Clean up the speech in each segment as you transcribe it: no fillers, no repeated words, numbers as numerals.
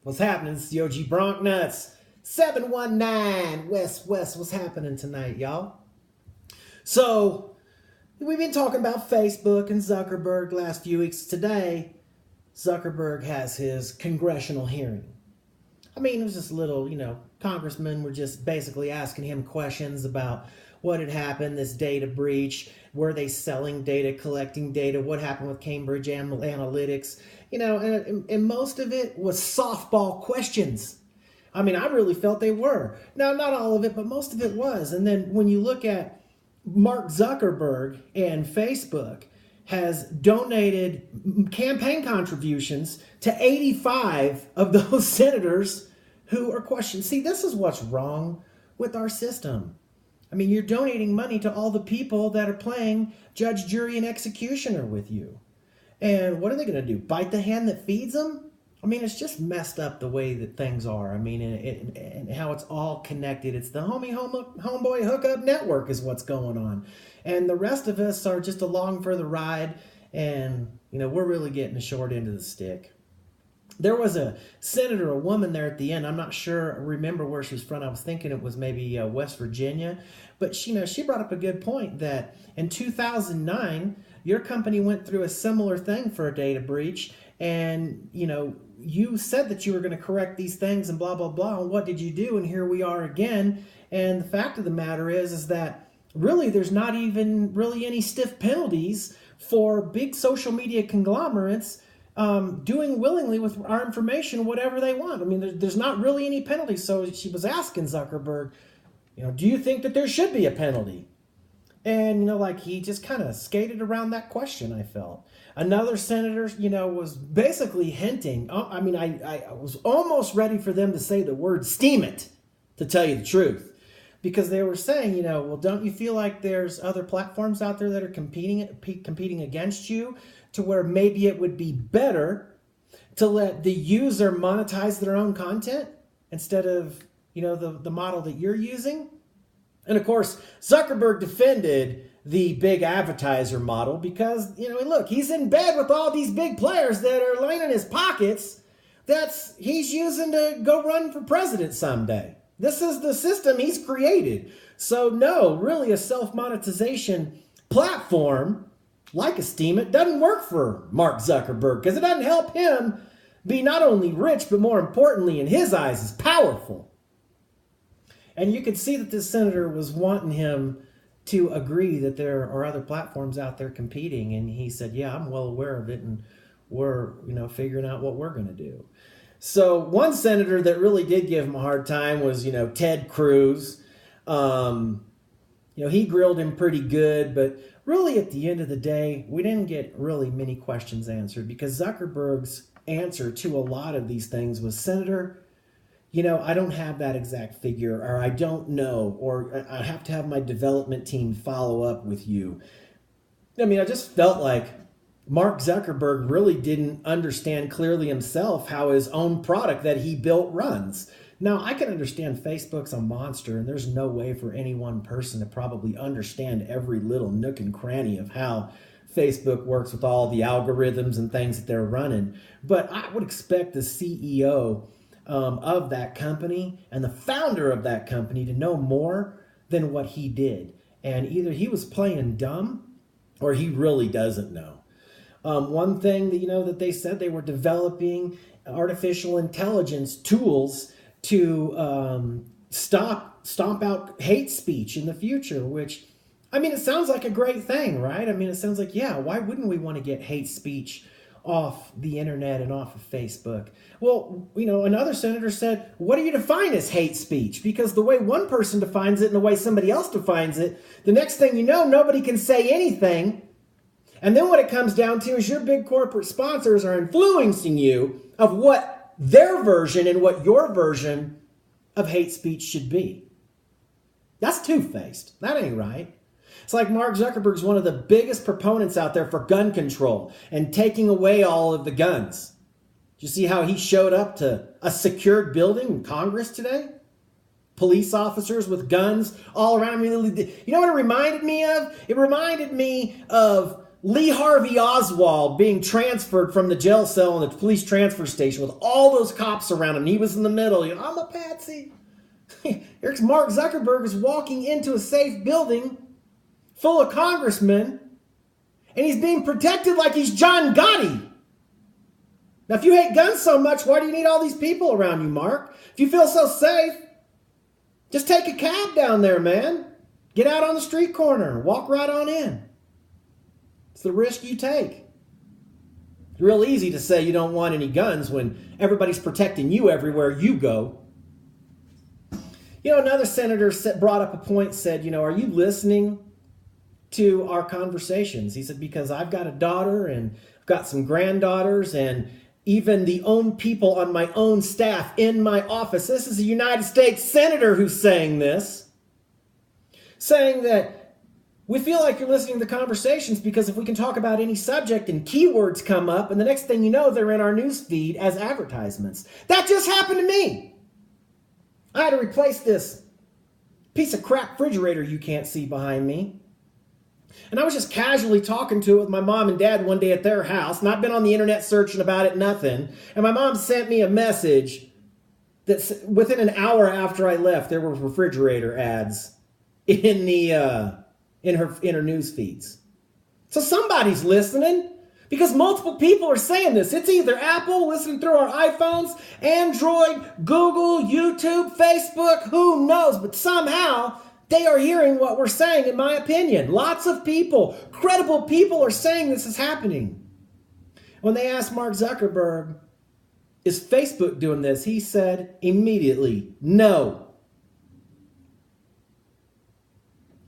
What's happening? It's the OG Bronc Nuts. 719 West, what's happening tonight, y'all? So, we've been talking about Facebook and Zuckerberg the last few weeks. Today, Zuckerberg has his congressional hearing. I mean, it was just little, congressmen were just basically asking him questions about what had happened, this data breach, were they selling data, collecting data, what happened with Cambridge Analytics, and most of it was softball questions. I mean, I really felt they were. Now, not all of it, but most of it was. And then when you look at Mark Zuckerberg and Facebook has donated campaign contributions to 85 of those senators who are questioned. See, this is what's wrong with our system. I mean, you're donating money to all the people that are playing judge, jury, and executioner with you. And what are they going to do? Bite the hand that feeds them? I mean, it's just messed up the way that things are. I mean, and how it's all connected. It's the homeboy hookup network is what's going on. And the rest of us are just along for the ride. And, we're really getting the short end of the stick. There was a senator, a woman there at the end. I'm not sure, remember where she was from. I was thinking it was maybe West Virginia. But, she brought up a good point that in 2009, your company went through a similar thing for a data breach. And, you said that you were going to correct these things and blah, blah, blah. And what did you do? And here we are again. And the fact of the matter is that really there's not even really any stiff penalties for big social media conglomerates doing willingly with our information whatever they want. I mean, there's not really any penalty. So she was asking Zuckerberg, do you think that there should be a penalty? And, he just kind of skated around that question, I felt. Another senator, was basically hinting. I was almost ready for them to say the word steam it, to tell you the truth. Because they were saying, well, don't you feel like there's other platforms out there that are competing against you to where maybe it would be better to let the user monetize their own content instead of, the model that you're using? And of course, Zuckerberg defended the big advertiser model because, look, he's in bed with all these big players that are lining his pockets he's using to go run for president someday. This is the system he's created. So no, really a self-monetization platform like a Steam, it doesn't work for Mark Zuckerberg because it doesn't help him be not only rich, but more importantly, in his eyes, is powerful. And you could see that this senator was wanting him to agree that there are other platforms out there competing. And he said, yeah, I'm well aware of it. And we're, figuring out what we're going to do. So one senator that really did give him a hard time was, Ted Cruz. He grilled him pretty good. But really at the end of the day, we didn't get really many questions answered because Zuckerberg's answer to a lot of these things was, Senator, I don't have that exact figure, or I don't know, or I have to have my development team follow up with you. I mean, I just felt like Mark Zuckerberg really didn't understand clearly himself how his own product that he built runs. Now, I can understand Facebook's a monster, and there's no way for any one person to probably understand every little nook and cranny of how Facebook works with all the algorithms and things that they're running. But I would expect the CEO of that company and the founder of that company to know more than what he did. And either he was playing dumb or he really doesn't know. One thing that, that they said they were developing artificial intelligence tools to stomp out hate speech in the future, which, it sounds like a great thing, right? It sounds like, yeah, why wouldn't we want to get hate speech off the internet and off of Facebook? Well, another senator said, what do you define as hate speech? Because the way one person defines it and the way somebody else defines it, the next thing you know, nobody can say anything. And then what it comes down to is your big corporate sponsors are influencing you of what their version and what your version of hate speech should be. That's two-faced. That ain't right. It's like Mark Zuckerberg's one of the biggest proponents out there for gun control and taking away all of the guns. Did you see how he showed up to a secured building in Congress today? Police officers with guns all around me. You know what it reminded me of? It reminded me of Lee Harvey Oswald being transferred from the jail cell in the police transfer station with all those cops around him. He was in the middle. You know, I'm a patsy. Here's Mark Zuckerberg is walking into a safe building full of congressmen, and he's being protected like he's John Gotti. Now, if you hate guns so much, why do you need all these people around you, Mark? If you feel so safe, just take a cab down there, man. Get out on the street corner. Walk right on in. It's the risk you take. It's real easy to say you don't want any guns when everybody's protecting you everywhere you go. You know, another senator brought up a point, said, you know, are you listening to our conversations? He said, because I've got a daughter and I've got some granddaughters and even the own people on my own staff in my office. This is a United States senator who's saying this, saying that we feel like you're listening to the conversations because if we can talk about any subject and keywords come up, and the next thing you know, they're in our news feed as advertisements. That just happened to me. I had to replace this piece of crap refrigerator you can't see behind me. And I was just casually talking to it with my mom and dad one day at their house, not been on the internet searching about it, nothing. And my mom sent me a message that within an hour after I left, there were refrigerator ads in her news feeds. So somebody's listening because multiple people are saying this. It's either Apple listening through our iPhones, Android, Google, YouTube, Facebook, who knows, but somehow they are hearing what we're saying, in my opinion. Lots of people, credible people, are saying this is happening. When they asked Mark Zuckerberg, is Facebook doing this? He said immediately, no.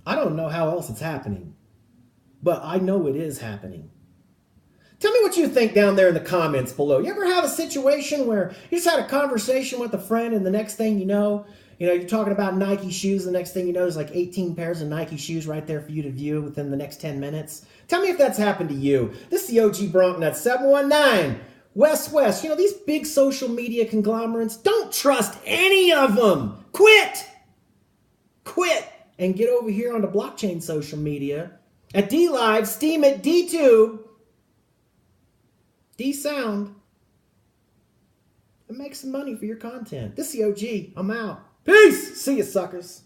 I don't know how else it's happening, but I know it is happening. Tell me what you think down there in the comments below. You ever have a situation where you just had a conversation with a friend and the next thing you know, you're talking about Nike shoes. The next thing you know, there's like 18 pairs of Nike shoes right there for you to view within the next 10 minutes. Tell me if that's happened to you. This is the OG Bronknuts 719 West. You know, these big social media conglomerates, don't trust any of them. Quit. And get over here on the blockchain social media at DLive, Steam it, DTube, DSound, and make some money for your content. This is the OG. I'm out. Peace. See you, suckers.